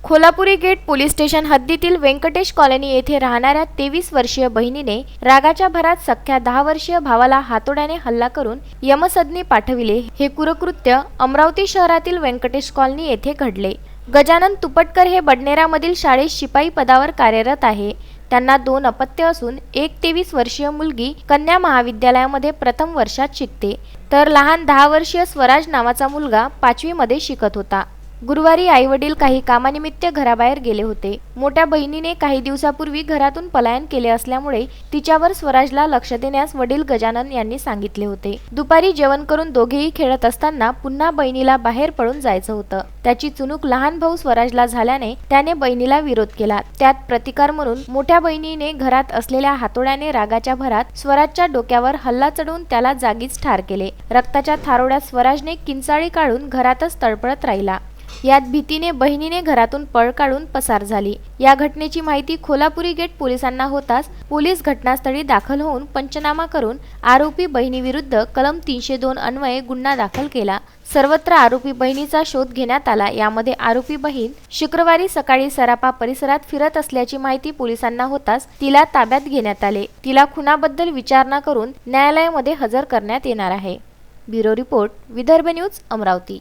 Kolhapuri gate police station हद्दीतील Venkatesh colony येथे राहणाऱ्या 23 वर्षीय बहिणीने रागाच्या भरात सख्या 10 वर्षीय भावाला हातोड्याने हल्ला करून यमसदनी पाठविले। हे क्रूरकृत्य अमरावती शहरातील व्यंकटेश कॉलनी येथे घडले। गजानन तुपटकर हे बडनेरामधील शाळेत शिपाई पदावर कार्यरत आहे। त्यांना 2 अपत्य असून एक 23 वर्षीय मुलगी कन्या महाविद्यालयामध्ये प्रथम वर्षात शिकते, तर लहान 10 वर्षीय स्वराज नावाचा मुलगा 5वी मध्ये शिकत होता। गुरुवारी आईवडील काही कामानिमित्त घराबाहेर गेले होते। मोठ्या बहिणीने काही दिवसापूर्वी घरातून पलायन केले असल्यामुळे तिच्यावर स्वराजला लक्ष देण्यास वडील गजानन यांनी सांगितले होते। दुपारी जेवण करून दोघेही खेळत असताना पुन्हा बहिणीला बाहेर पळून जायचं होतं। त्याची चुणूक लहान भाऊ स्वराजला झाल्याने त्याने बहिणीला विरोध केला। त्यात प्रतिकार म्हणून मोठ्या बहिणीने घरात असलेल्या हातोड्याने रागाच्या भरात स्वराजच्या डोक्यावर हल्ला चढवून त्याला जागीच ठार केले। रक्ताच्या थारोड्यात स्वराजने किंचाळी काढून घरातच तळपळत राहिला। यात भीतीने बहिणीने घरातून पळ काढून पसार झाली। या घटनेची माहिती कोल्हापुरी गेट पोलिसांना होताच पोलीस घटनास्थळी दाखल होऊन पंचनामा करून आरोपी बहिणीविरुद्ध कलम 302 अन्वये गुन्हा दाखल केला। सर्वत्र आरोपी बहिणीचा शोध घेण्यात आला। यामध्ये आरोपी बहीण शुक्रवारी सकाळी सरापा परिसरात फिरत असल्याची माहिती पोलिसांना होताच तिला ताब्यात घेण्यात आले। तिला खुनाबद्दल विचारणा करून न्यायालयामध्ये हजर करण्यात येणार आहे। Bureau report, Vidarbha news, Amravati.